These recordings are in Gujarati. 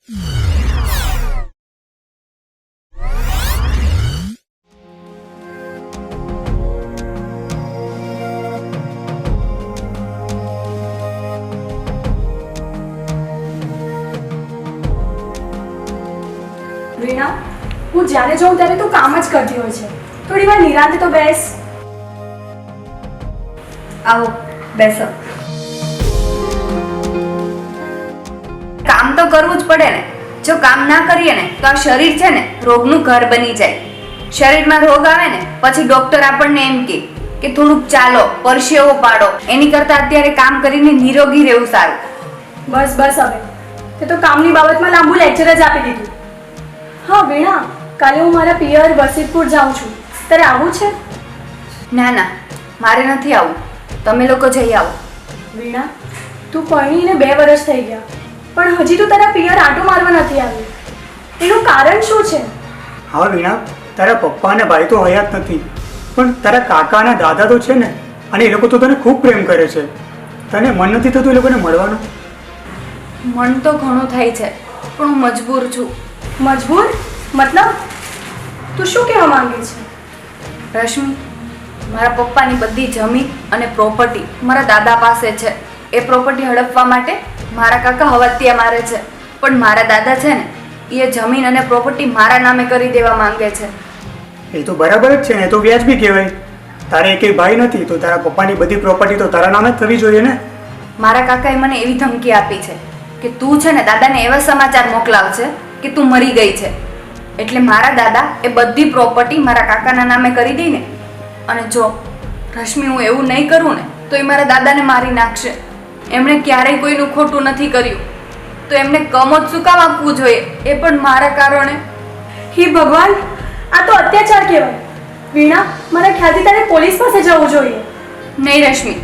વીણા, હું જ્યારે જોઉં ત્યારે તું કામ જ કરતી હોય છે. થોડી વાર નિરાંતે તો બેસ. આવો બેસો. કામ તો કરવું જ પડે ને. જો કામ ના કરીએ ને તો આ શરીર છે ને રોગનું ઘર બની જાય. શરીરમાં રોગ આવે ને પછી ડોક્ટર આપણને એમ કહે કે થોડુંક ચાલો, પરસેવો પાડો, એની કરતા અત્યારે કામ કરીને નિરોગી રહેવું સારું. બસ બસ, હવે તે તો કામની બાબતમાં લાંબુ લેક્ચર જ આપી દીધું. હા વીણા, કાલે હું મારા પિયર વસીતપુર જાઉં છું. તારે આવવું છે? ના ના, મારે નથી આવું. તમે લોકો જઈ આવો. વીણા, તું પરણીને 2 વર્ષ થઈ ગયા, પણ હજી તું તારા પિયર આંટો મારવા નથી આવી. એનું કારણ શું છે? હા વીણા, તારા પપ્પા અને ભાઈ તો હયાત નથી, પણ તારા કાકા અને દાદા તો છે ને, અને એ લોકો તો તને ખૂબ પ્રેમ કરે છે. તને મન નથી થતું એ લોકોને મળવાનું? મન તો ઘણું થાય છે, પણ હું મજબૂર છું. મજબૂર? મતલબ તું શું કહેવા માંગે છે? રશ્મિ, મારા પપ્પાની બધી જમીન અને પ્રોપર્ટી મારા દાદા પાસે છે. એ પ્રોપર્ટી હડપવા માટે મારા કાકા હવતિયા મારે છે, પણ મારા દાદા છે ને એ જમીન અને પ્રોપર્ટી મારા નામે કરી દેવા માંગે છે. એ તો બરાબર જ છે ને, એ તો વ્યાજબી કહેવાય. તારે એકેય ભાઈ નથી તો તારા પપ્પાની બધી પ્રોપર્ટી તો તારા નામે જ થવી જોઈએ ને. મારા કાકાએ મને એવી ધમકી આપી છે કે તું છે ને દાદાને એવા સમાચાર મોકલાવશે કે તું મરી ગઈ છે. એટલે મારા દાદા એ બધી પ્રોપર્ટી મારા કાકાના નામે કરી દઈને, અને જો રશ્મિ હું એવું નહીં કરું ને તો એ મારા દાદાને મારી નાખશે. એમણે ક્યારેય કોઈનું ખોટું નથી કર્યું, તો એમને કમોત શું કામ આપવું જોઈએ, એ પણ મારા કારણે. હે ભગવાન, આ તો અત્યાચાર કહેવાય. વીણા, મારા ખ્યાલથી તારે પોલીસ પાસે જવું જોઈએ. નહીં રશ્મિ,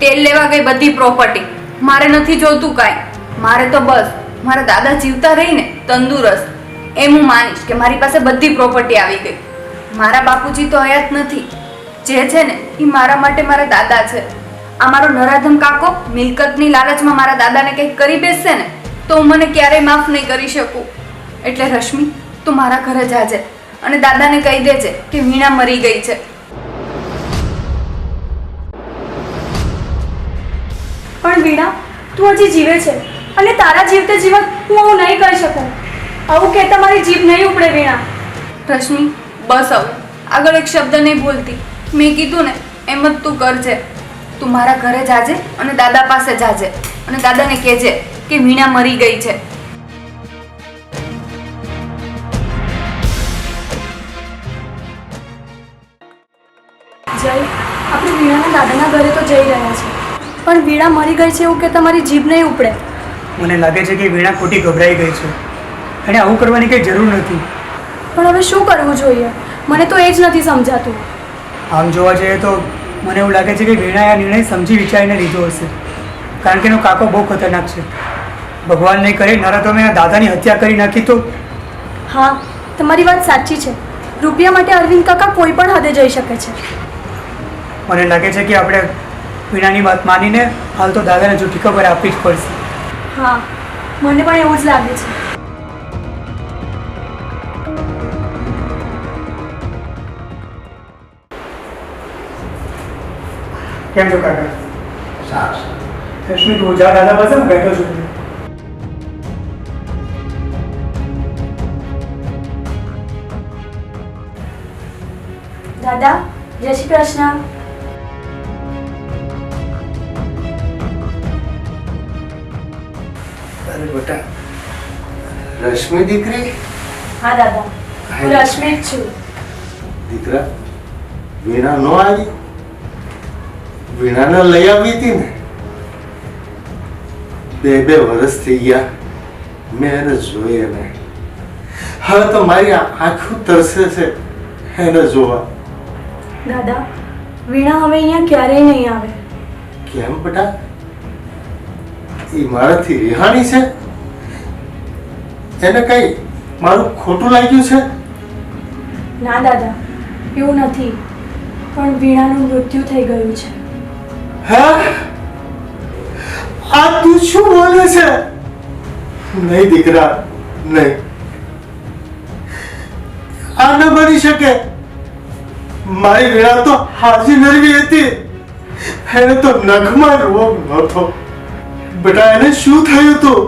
તેલ લેવા ગઈ બધી પ્રોપર્ટી. મારે નથી જોતું કાંઈ. મારે તો બસ મારા દાદા જીવતા રહીને તંદુરસ્ત એમ હું માનીશ કે મારી પાસે બધી પ્રોપર્ટી આવી ગઈ. મારા બાપુજી તો હયાત નથી. જે છે ને એ મારા માટે મારા દાદા છે. આ મારો નરાધમ કાકો મિલકતની લાલચમાં મારા દાદાને કંઈક કરી બેસશે ને તો હું મને ક્યારેય માફ નહીં કરી શકું. એટલે રશ્મિ, તું મારા ઘરે જાજે અને દાદાને કહી દેજે કે વીણા મરી ગઈ છે. પણ વીણા, તું હજી જીવે છે અને તારા જીવતે જીવત હું આવું નહીં કરી શકું. આવું કહેતા મારી જીભ નહીં ઉપડે વીણા. રશ્મિ, બસ હવે આગળ એક શબ્દ નહીં બોલતી. મેં કીધું ને એમ જ તું કરજે. તું મારા ઘરે જાજે અને દાદા પાસે જાજે અને દાદાને કહેજે કે વીણા મરી ગઈ છે. જય, આપણે વીણાના દાદાના ઘરે તો જઈ રહ્યા છે, પણ વીણા મરી ગઈ છે એવું કહેતા મારી જીભ નહીં ઉપડે. મને લાગે છે કે વીણા ખોટી ગભરાઈ ગઈ છે. એને આવું કરવાની કંઈ જરૂર નથી. પણ હવે શું કરવું જોઈએ? મને તો એ જ નથી સમજાતું. આમ જોવા જઈએ તો મને એવું લાગે છે કે વીણાએ આ નિર્ણય સમજી વિચારીને લીધો હશે, કારણ કે એનો કાકો બહુ ખતરનાક છે. ભગવાન નહીં કરે નરાધમે એના દાદાની હત્યા કરી નાખી તો. હા, તમારી વાત સાચી છે. રૂપિયા માટે અરવિંદ કાકા કોઈ પણ હદે જઈ શકે છે. મને લાગે છે કે આપણે વીણાની વાત માનીને હાલ તો દાદાને જૂઠી ખબર આપવી જ પડશે. હા, મને પણ એવું જ લાગે છે. કેમ છો કાકા? સારું. રશ્મિ, તું જા દાદા પાસે, હું બેઠો છું. દાદા, જય શ્રી કૃષ્ણ. અરે બેટા, રશ્મિ દીકરી? હા દાદા, હું રશ્મિ જ છું. દીકરા, વીણા નો આવી? વીણાને લઈ આવી હતી ને? 2 વર્ષ થઈ ગયા મેં એને જોઈએ નહીં. હવે તો મારી આંખો તરસે છે એને જોવા. દાદા, વીણા હવે અહીંયા ક્યારેય નહીં આવે. કેમ બેટા? એ મારાથી રિહાણી છે? એને કઈ મારું ખોટું લાગ્યું છે? ના દાદા, એવું નથી, પણ વીણાનું મૃત્યુ થઈ ગયું છે. હા? આ તું શું બોલે છે? નહીં દીકરા, નહીં. આ ન બની શકે. મારી વીણા તો હાજી નરવી હતી. એને તો નખમાં રોગ નહોતો. બેટા, એને શું થયું હતું?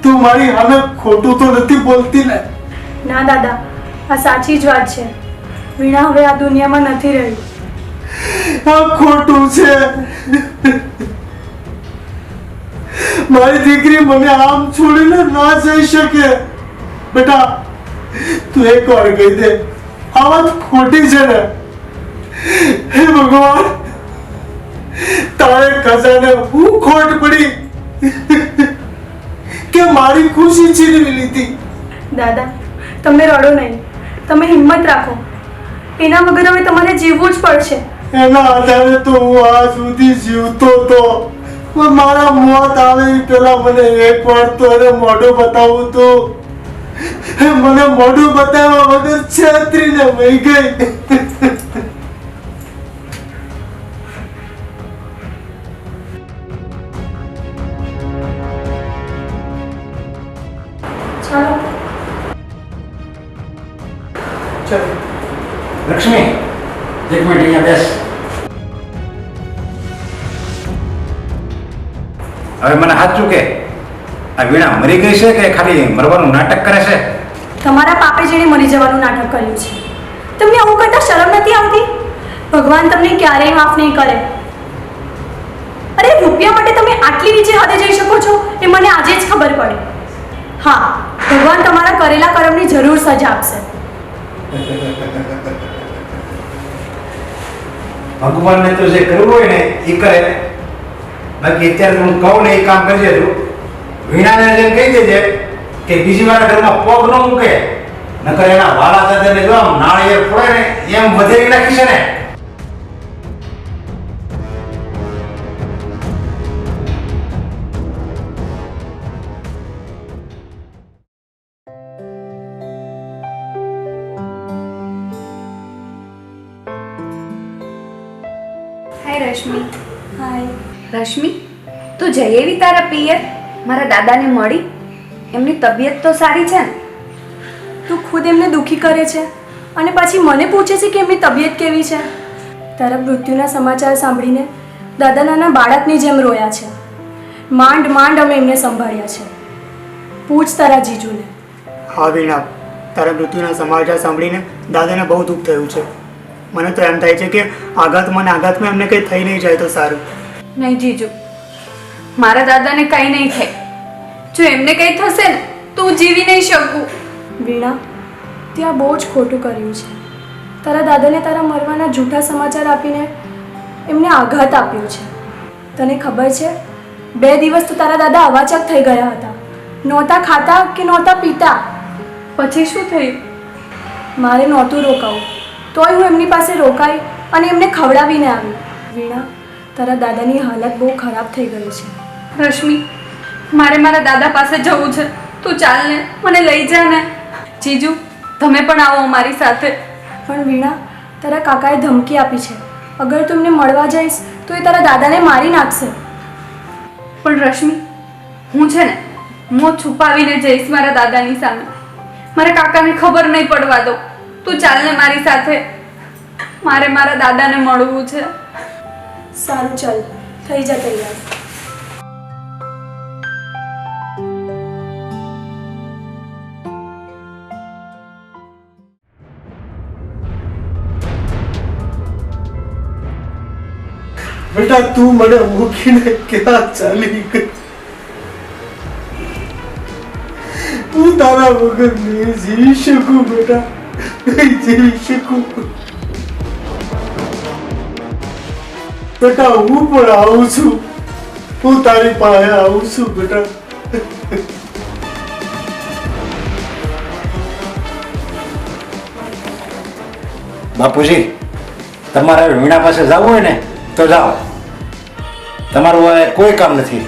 તું મારી સામે ખોટું તો નથી બોલતી ને? ના દાદા, આ સાચી જ વાત છે. વીણા હવે આ દુનિયામાં નથી રહી. આ ખોટું છે. મારી દીકરી મને આમ છોડીને ના જઈ શકે. બેટા, તું એક વાર કહી દે, આ વાત ખોટી છે ને? હે ભગવાન, તારે ખજાને હું ખોટ પડી કે મારી ખુશી છીનવી લીધી. દાદા, તમે રડો નહીં, તમે હિંમત રાખો. એના વગર હવે તમારે જીવવું જ પડશે. એના આધારે તો હું આ સુધી જીવતો હતો. પણ મારા મોત આવે એ પહેલા મને એક વાર તો એને મોઢું બતાવું હતું. મને મોઢું બતાવ્યા વગર છેતરીને વહી ગઈ. ચાલો. ચલો. લક્ષ્મી, એક મિનિટ અહીંયા બેસ. હવે મને સાચું કે આ વીણા મરી ગઈ છે કે ખાલી મરવાનું નાટક કરે છે? તમારા પાપે જેણે મરી જવાનું નાટક કર્યું છે. તમને આવું કરતા શરમ નથી આવતી? ભગવાન તમને ક્યારેય માફ નહીં કરે. અરે, રૂપિયા માટે તમે આટલી નીચે હદે જઈ શકો છો એ મને આજે જ ખબર પડી. હા, ભગવાન તમારા કરેલા કર્મની જરૂર સજા આપશે. ભગવાનને તો જે કરવું હોય ને એ કરે. બાકી અત્યારે હું કહું ને એ કામ કરી દેજો. વીણાને જેમ કહી દેજે કે બીજી વાર ઘરમાં પગ ન મૂકે, નકર એના વાલા દાદાને જો આમ નાળિયેર ફોડે ને એમ વધેરી નાખી છે ને. હાય રશ્મિ. હાય. રશ્મિ, તું જઈ એવી તારા પિયર? મારા દાદાને મળી? એમની તબિયત તો સારી છે ને? તું ખુદ એમને દુઃખી કરે છે અને પછી મને પૂછે છે કે એમની તબિયત કેવી છે. તારા મૃત્યુના સમાચાર સાંભળીને દાદા નાના બાળકની જેમ રોયા છે. માંડ માંડ અમે એમને સંભાળ્યા છે. પૂછ તારા જીજુને. હા વીણા, તારા મૃત્યુના સમાચાર સાંભળીને દાદાને બહુ દુઃખ થયું છે. મને તો એમ થાય છે કે આઘાતમાં એમને કંઈ થઈ નહીં જાય તો સારું. નહીં જીજુ, મારા દાદાને કંઈ નહીં થાય. જો એમને કંઈ થશે ને તો હું જીવી નહીં શકું. વીણા, ત્યાં બહુ જ ખોટું કર્યું છે. તારા દાદાને તારા મરવાના જૂઠા સમાચાર આપીને એમને આઘાત આપ્યો છે. તને ખબર છે, 2 દિવસ તો તારા દાદા અવાચક થઈ ગયા હતા. નહોતા ખાતા કે નહોતા પીતા. પછી શું થયું? મારે નહોતું રોકાવું, તોય હું એમની પાસે રોકાઈ અને એમને ખવડાવીને આવી. વીણા, તારા દાદાની હાલત બહુ ખરાબ થઈ ગઈ છે. રશ્મિ, મારે મારા દાદા પાસે જવું છે. તું ચાલ ને, મને લઈ જા ને. જીજુ, તમે પણ આવો અમારી સાથે. પણ વીણા, તારા કાકાએ ધમકી આપી છે. અગર તું એમને મળવા જઈશ તો એ તારા દાદાને મારી નાખશે. પણ રશ્મિ, હું છે ને મોં છુપાવીને જઈશ મારા દાદાની સામે. મારા કાકાને ખબર નહીં પડવા દો. તું ચાલ ને મારી સાથે. મારે મારા દાદાને મળવું છે. સારું, ચાલ, થઈ જા તૈયાર. બેટા, તું મને મૂકીને ક્યાં ચાલી ગઈ? હું તારા વગર નહીં જીવી શકું બેટા, નહીં જીવી શકું. બેટા, હું પણ આવું છું. હું તારી પાસે આવું છું બેટા. બાપુજી, તમારે વીણા પાસે જવું હોય ને તો જાઓ. તમારું હવે કોઈ કામ નથી.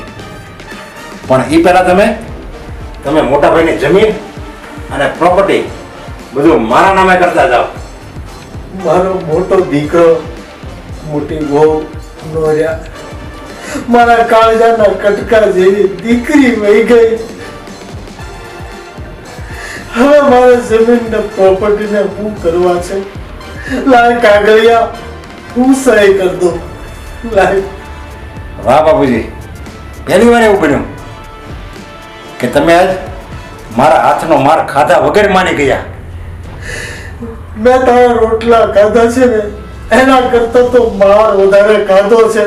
પણ એ પહેલા તમે મોટા ભાઈની જમીન અને પ્રોપર્ટી બધું મારા નામે કરતા જાઓ. મારો મોટો દીકરો મોટી વહુ નો રહ્યા, મારા કાળજાના કટકા જેવી દીકરી વહી ગઈ. હવે મારે જમીનને પ્રોપર્ટીને શું કરવા છે? લાય કાગળિયા, હું સહી કરી દઉં. લાય. વાહ બાપુજી, પહેલી વાર એવું બન્યું કે તમે આજ મારા હાથનો માર ખાધા વગર માની ગયા. મેં તારા રોટલા ખાધા છે ને એના કરતા તો માર વધારે ખાધો છે.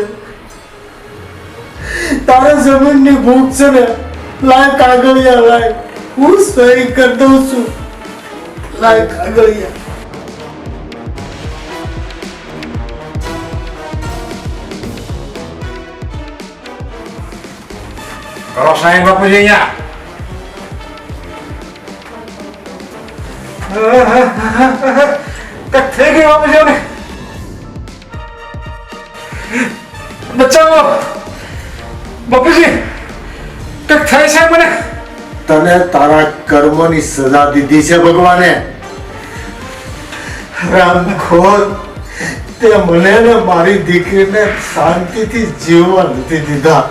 તારે જમીનની ભૂખ છે ને, લાય કાગળિયા લાય, હું સહી કરી દઉં છું. લાય કાગળિયા. કરો સાહેબ બાપુજી અહીંયા. કઈ થઈ ગયું બાપુજી ને? બચાવો બાપુજી, કઈ થાય છે મને? તને તારા કર્મની સજા દીધી છે ભગવાને. રામખોર, તે મને ને મારી દીકરીને શાંતિથી જીવવા નથી દીધા.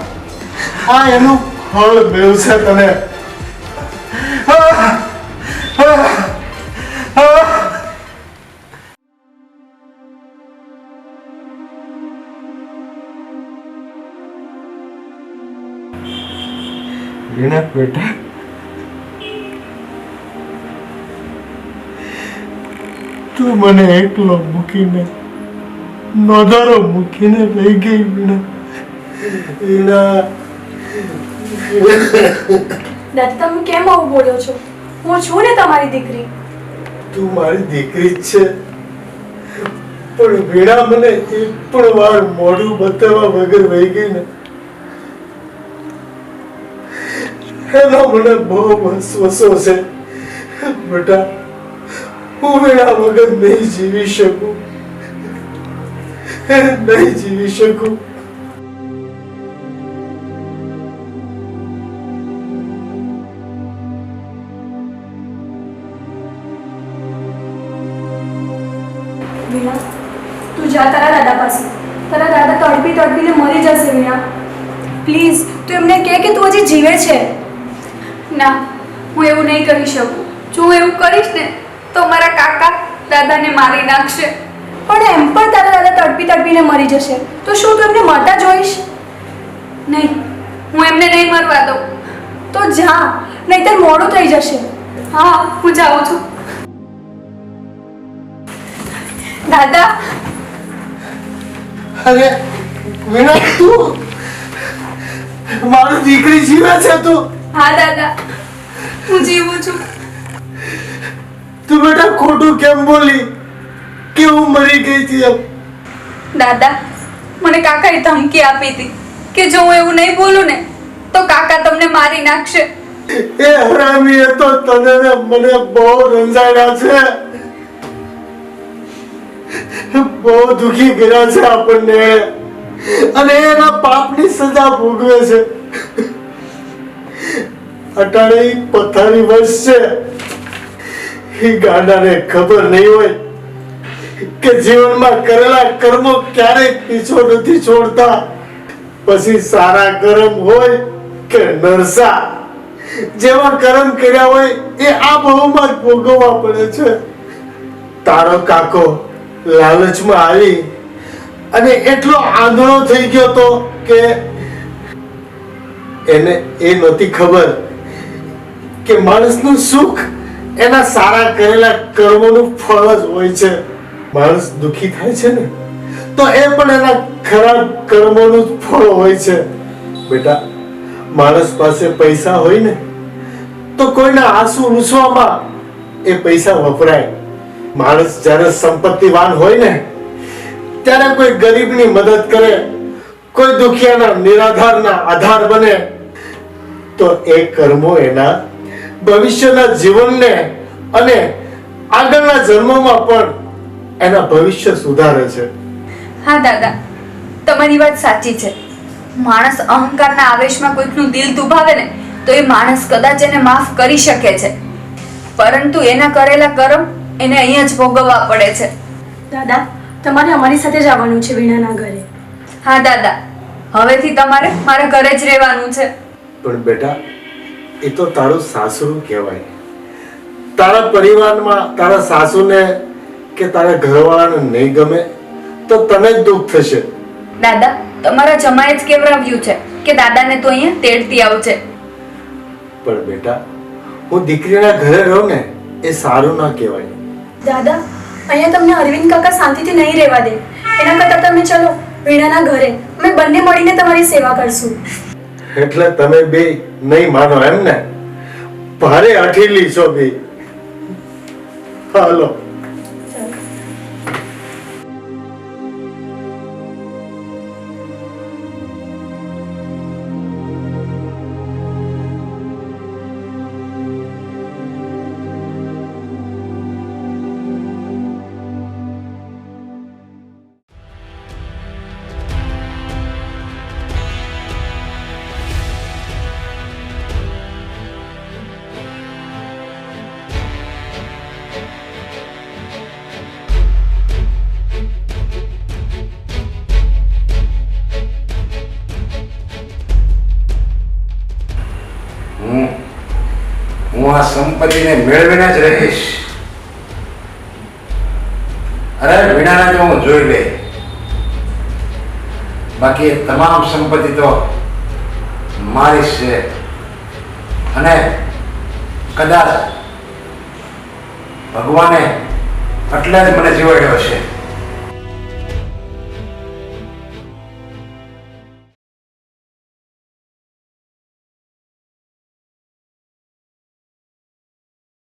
આ એનું ફળ મેળવ્યું છે તને. વીણા બેટા, તું મને એકલો મૂકીને, નોધારો મૂકીને લઈ ગઈ. વીણા, વીણા. દાદા, તમે કેમ આવું બોલો છો? હું છું ને તમારી દીકરી. તું મારી દીકરી જ છે, પણ વીણા મને એક પણ વાર મોઢું બતાવવા વગર વહી ગઈ ને, એનો મને બહુ વસવસો છે. બેટા, હું વીણા વગર નહીં જીવી શકું, નહીં જીવી શકું. વીણા, તું જા તારા દાદા પાસે. તારા દાદા તડપી તડપીને મરી જશે. વીણા, પ્લીઝ તું એમને કહે કે તું હજી જીવે છે. ના, હું એવું નહીં કરી શકું. જો હું એવું કરીશ ને તો મારા કાકા દાદાને મારી નાખશે. પણ એમ પણ તારા દાદા તડપી તડપીને મરી જશે તો શું તું એમને મરતા જોઈશ? નહીં, હું એમને નહીં મરવા દઉં. તો જા, નહીંતર મોડું થઈ જશે. હા, હું જાઉં છું. દાદા, અરે વીણા, તું મારી દીકરી જીવે છે? તું? હા દાદા, હું જીવું છું. તું બેટા ખોટું કેમ બોલી કે હું મરી ગઈ હતી એમ? દાદા, મને કાકાએ ધમકી આપી હતી કે જો હું એવું નહીં બોલું ને તો કાકા તમને મારી નાખશે. એ હરામી એ તો તને ને મને બહુ રંજાડ્યા છે, બહુ દુખી કર્યા છે આપણને, અને એના પાપની સજા ભોગવે છે. અટાણે પથારી વર્ષ છે. એ ગાડાને ખબર નહીં હોય કે જીવનમાં કરેલા કર્મો ક્યારેય પીછો નથી છોડતા. પછી સારા કર્મ હોય કે નરસા, જેવા કર્મ કર્યા હોય એ આ બહુમાં જ ભોગવવા પડે છે. તારો કાકો લાલચમાં આવી અને એટલો આંધળો થઈ ગયો તો કે એને એ નહોતી ખબર કે માણસનું સુખ એના સારા કરેલા કર્મોનું ફળ જ હોય છે. માણસ દુખી થાય છે ને તો એ પણ એના ખરાબ કર્મોનું જ ફળ હોય છે. બેટા, માણસ પાસે પૈસા હોય ને તો કોઈના આંસુ લૂછવામાં એ પૈસા વપરાય. માણસ જ્યારે સંપત્તિવાન હોય ને ત્યારે કોઈ ગરીબની મદદ કરે, કોઈ દુખિયાના નિરાધારના આધાર બને તો એ કર્મો એના ભવિષ્યના જીવનને અને આગળના જન્મોમાં પણ એના ભવિષ્ય સુધારે છે. હા દાદા, તમારી વાત સાચી છે. માણસ અહંકારના આવેશમાં કોઈકનું દિલ દુભાવે ને તો એ માણસ કદાચ એને માફ કરી શકે છે, પરંતુ એના કરેલા કર્મ એને અહીંયા જ ભોગવવા પડે છે. દાદા, તમારે અમારી સાથે જ આવવાનું છે વીણાના ઘરે. હા દાદા, હવેથી તમારે મારા ઘરે જ રહેવાનું છે. પણ બેટા એ તો તારું સાસરું કહેવાય. તારા પરિવારમાં તારા સાસુને કે તારા ઘરવાળાને નહીં ગમે તો તને જ દુઃખ થશે. દાદા, તમારા જમાએ જ કેવડાવ્યું છે કે દાદાને તો અહીંયા તેડતી આવજે. પણ બેટા હું દીકરીના ઘરે રહું ને એ સારું ના કહેવાય. દાદા, અહીંયા તમને અરવિંદ કાકા શાંતિથી નહીં રહેવા દે. એના કરતાં તમે ચલો વીણાના ઘરે, અમે બંને મળીને તમારી સેવા કરશું. એટલે તમે બે નહીં માનો એમ ને? ભારે હઠીલી છો બે. હાલો. હું આ સંપત્તિને મેળવીને જ રહીશ. અરે વીણાને તો હું જોઈ લે, બાકી એ તમામ સંપત્તિ તો મારી જ છે. અને કદાચ ભગવાને એટલે જ મને જીવાડ્યો છે.